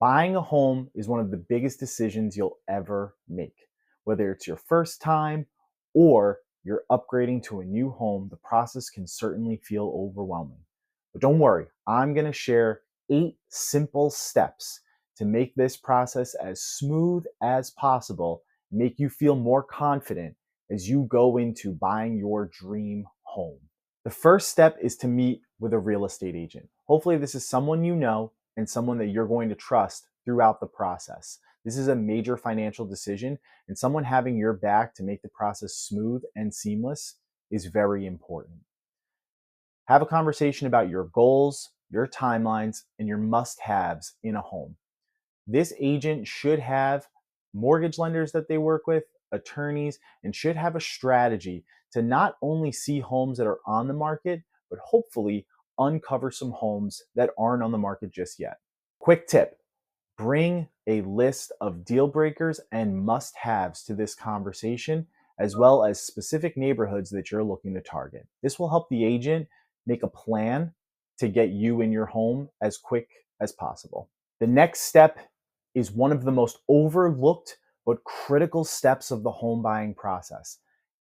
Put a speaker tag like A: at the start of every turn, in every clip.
A: Buying a home is one of the biggest decisions you'll ever make. Whether it's your first time or you're upgrading to a new home, the process can certainly feel overwhelming. But don't worry, I'm going to share 8 simple steps to make this process as smooth as possible, make you feel more confident as you go into buying your dream home. The first step is to meet with a real estate agent. Hopefully, this is someone you know and someone that you're going to trust throughout the process. This is a major financial decision, and someone having your back to make the process smooth and seamless is very important. Have a conversation about your goals, your timelines, and your must-haves in a home. This agent should have mortgage lenders that they work with, attorneys, and should have a strategy to not only see homes that are on the market, but hopefully uncover some homes that aren't on the market just yet. Quick tip: bring a list of deal breakers and must haves to this conversation, as well as specific neighborhoods that you're looking to target. This will help the agent make a plan to get you in your home as quick as possible. The next step is one of the most overlooked but critical steps of the home buying process,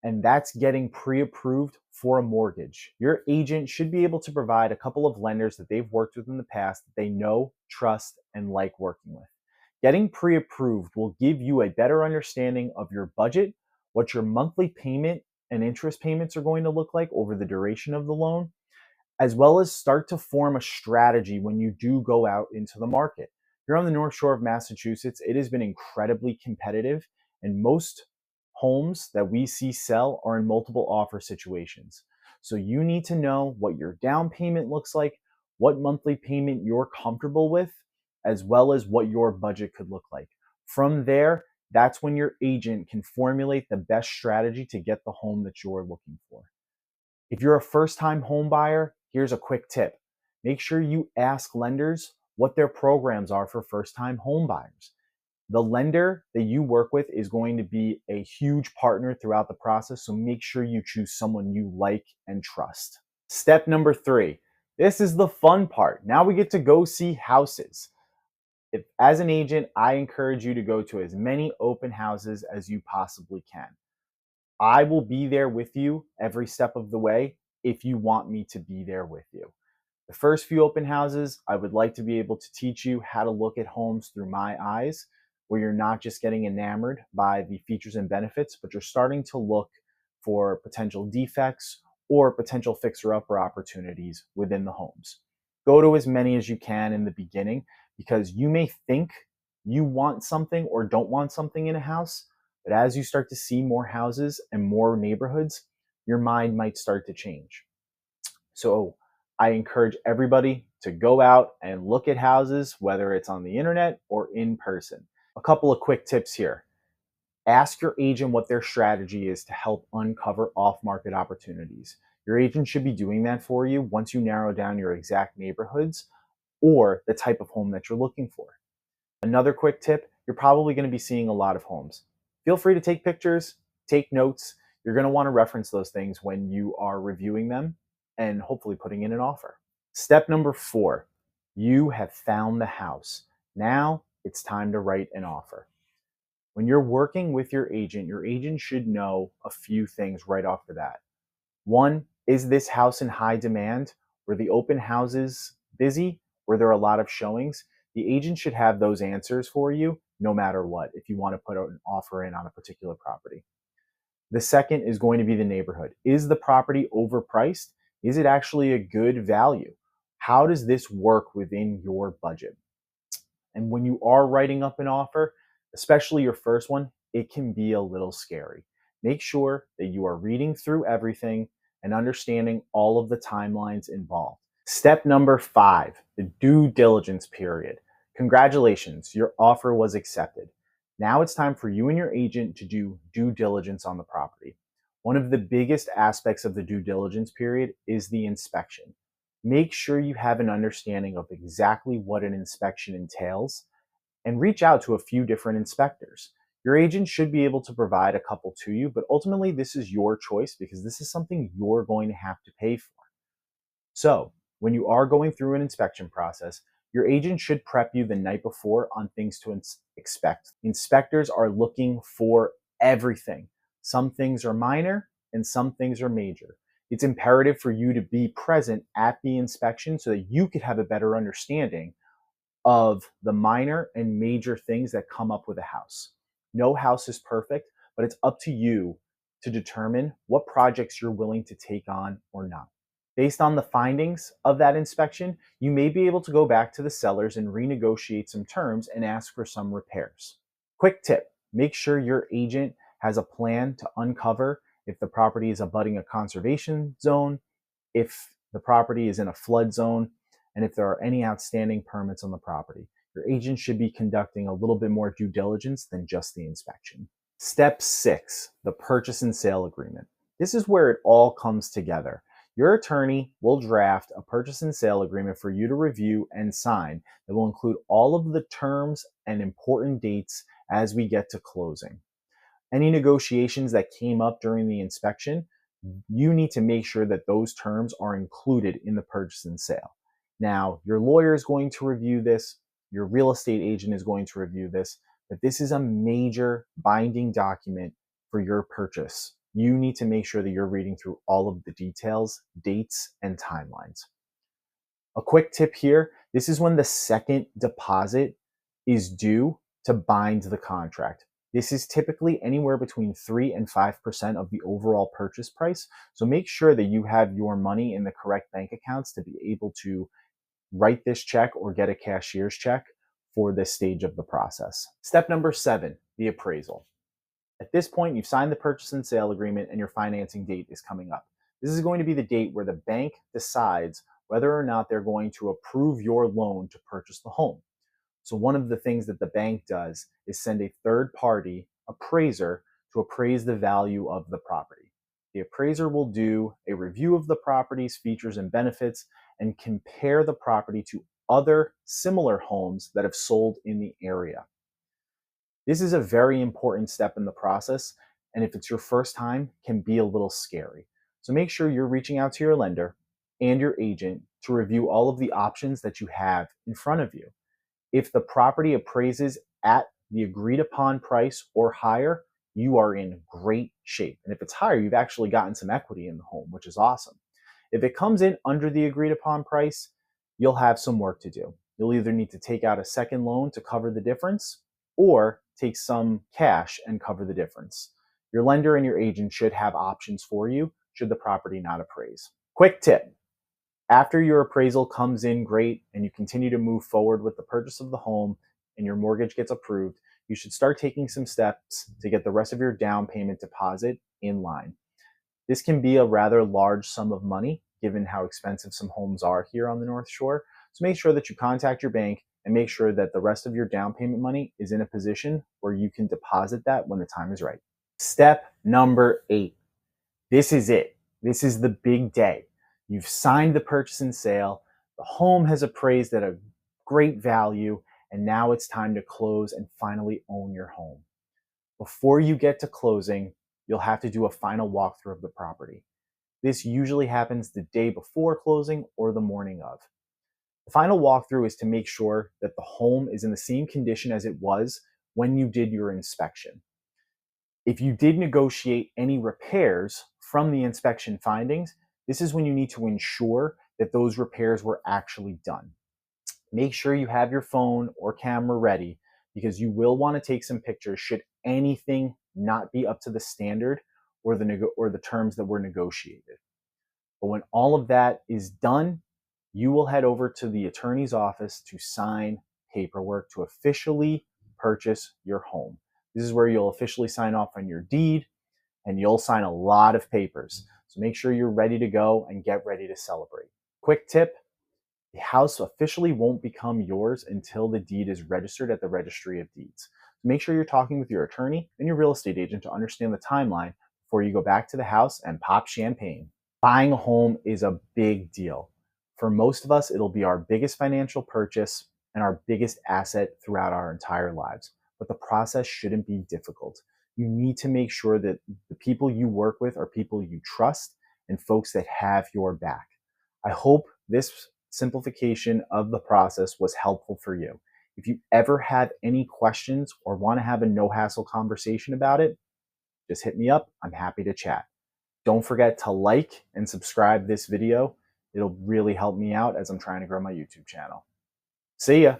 A: and that's getting pre-approved for a mortgage. Your agent should be able to provide a couple of lenders that they've worked with in the past that they know, trust, and like working with. Getting pre-approved will give you a better understanding of your budget, what your monthly payment and interest payments are going to look like over the duration of the loan, as well as start to form a strategy when you do go out into the market. Here on the North Shore of Massachusetts, it has been incredibly competitive, and most homes that we see sell are in multiple offer situations. So you need to know what your down payment looks like, what monthly payment you're comfortable with, as well as what your budget could look like. From there, that's when your agent can formulate the best strategy to get the home that you're looking for. If you're a first-time home buyer, here's a quick tip. Make sure you ask lenders what their programs are for first-time home buyers. The lender that you work with is going to be a huge partner throughout the process, so make sure you choose someone you like and trust. Step number 3. This is the fun part. Now we get to go see houses. As an agent, I encourage you to go to as many open houses as you possibly can. I will be there with you every step of the way if you want me to be there with you. The first few open houses, I would like to be able to teach you how to look at homes through my eyes, where you're not just getting enamored by the features and benefits, but you're starting to look for potential defects or potential fixer-upper opportunities within the homes. Go to as many as you can in the beginning, because you may think you want something or don't want something in a house, but as you start to see more houses and more neighborhoods, your mind might start to change. So I encourage everybody to go out and look at houses, whether it's on the internet or in person. A couple of quick tips here. Ask your agent what their strategy is to help uncover off-market opportunities. Your agent should be doing that for you once you narrow down your exact neighborhoods or the type of home that you're looking for. Another quick tip, you're probably going to be seeing a lot of homes. Feel free to take pictures, take notes. You're going to want to reference those things when you are reviewing them and hopefully putting in an offer. Step number 4, you have found the house. Now it's time to write an offer. When you're working with your agent should know a few things right off the bat. 1, is this house in high demand? Were the open houses busy? Were there a lot of showings? The agent should have those answers for you no matter what, if you want to put an offer in on a particular property. The second is going to be the neighborhood. Is the property overpriced? Is it actually a good value? How does this work within your budget? And when you are writing up an offer, especially your first one, it can be a little scary. Make sure that you are reading through everything and understanding all of the timelines involved. Step number 5, the due diligence period. Congratulations, your offer was accepted. Now it's time for you and your agent to do due diligence on the property. One of the biggest aspects of the due diligence period is the inspection. Make sure you have an understanding of exactly what an inspection entails and reach out to a few different inspectors. Your agent should be able to provide a couple to you, but ultimately this is your choice because this is something you're going to have to pay for. So when you are going through an inspection process, Your agent should prep you the night before on things to expect. Inspectors are looking for everything. Some things are minor and some things are major. It's imperative for you to be present at the inspection so that you could have a better understanding of the minor and major things that come up with a house. No house is perfect, but it's up to you to determine what projects you're willing to take on or not. Based on the findings of that inspection, you may be able to go back to the sellers and renegotiate some terms and ask for some repairs. Quick tip, make sure your agent has a plan to uncover if the property is abutting a conservation zone, if the property is in a flood zone, and if there are any outstanding permits on the property. Your agent should be conducting a little bit more due diligence than just the inspection. Step 6, the purchase and sale agreement. This is where it all comes together. Your attorney will draft a purchase and sale agreement for you to review and sign that will include all of the terms and important dates as we get to closing. Any negotiations that came up during the inspection, you need to make sure that those terms are included in the purchase and sale. Now, your lawyer is going to review this, your real estate agent is going to review this, but this is a major binding document for your purchase. You need to make sure that you're reading through all of the details, dates, and timelines. A quick tip here, this is when the second deposit is due to bind the contract. This is typically anywhere between 3 and 5% of the overall purchase price. So make sure that you have your money in the correct bank accounts to be able to write this check or get a cashier's check for this stage of the process. Step number 7, the appraisal. At this point, you've signed the purchase and sale agreement and your financing date is coming up. This is going to be the date where the bank decides whether or not they're going to approve your loan to purchase the home. So one of the things that the bank does is send a third-party appraiser to appraise the value of the property. The appraiser will do a review of the property's features and benefits and compare the property to other similar homes that have sold in the area. This is a very important step in the process, and if it's your first time, can be a little scary. So make sure you're reaching out to your lender and your agent to review all of the options that you have in front of you. If the property appraises at the agreed upon price or higher, you are in great shape. And if it's higher, you've actually gotten some equity in the home, which is awesome. If it comes in under the agreed upon price, you'll have some work to do. You'll either need to take out a second loan to cover the difference or take some cash and cover the difference. Your lender and your agent should have options for you should the property not appraise. Quick tip. After your appraisal comes in great and you continue to move forward with the purchase of the home and your mortgage gets approved, you should start taking some steps to get the rest of your down payment deposit in line. This can be a rather large sum of money given how expensive some homes are here on the North Shore. So make sure that you contact your bank and make sure that the rest of your down payment money is in a position where you can deposit that when the time is right. Step number 8. This is it. This is the big day. You've signed the purchase and sale. The home has appraised at a great value, and now it's time to close and finally own your home. Before you get to closing, you'll have to do a final walkthrough of the property. This usually happens the day before closing or the morning of. The final walkthrough is to make sure that the home is in the same condition as it was when you did your inspection. If you did negotiate any repairs from the inspection findings, this is when you need to ensure that those repairs were actually done. Make sure you have your phone or camera ready because you will want to take some pictures should anything not be up to the standard or the terms that were negotiated. But when all of that is done, you will head over to the attorney's office to sign paperwork to officially purchase your home. This is where you'll officially sign off on your deed and you'll sign a lot of papers. So make sure you're ready to go and get ready to celebrate. Quick tip, the house officially won't become yours until the deed is registered at the Registry of Deeds. Make sure you're talking with your attorney and your real estate agent to understand the timeline before you go back to the house and pop champagne. Buying a home is a big deal. For most of us, it'll be our biggest financial purchase and our biggest asset throughout our entire lives. But the process shouldn't be difficult. You need to make sure that the people you work with are people you trust and folks that have your back. I hope this simplification of the process was helpful for you. If you ever have any questions or want to have a no hassle conversation about it, just hit me up. I'm happy to chat. Don't forget to like and subscribe this video. It'll really help me out as I'm trying to grow my YouTube channel. See ya.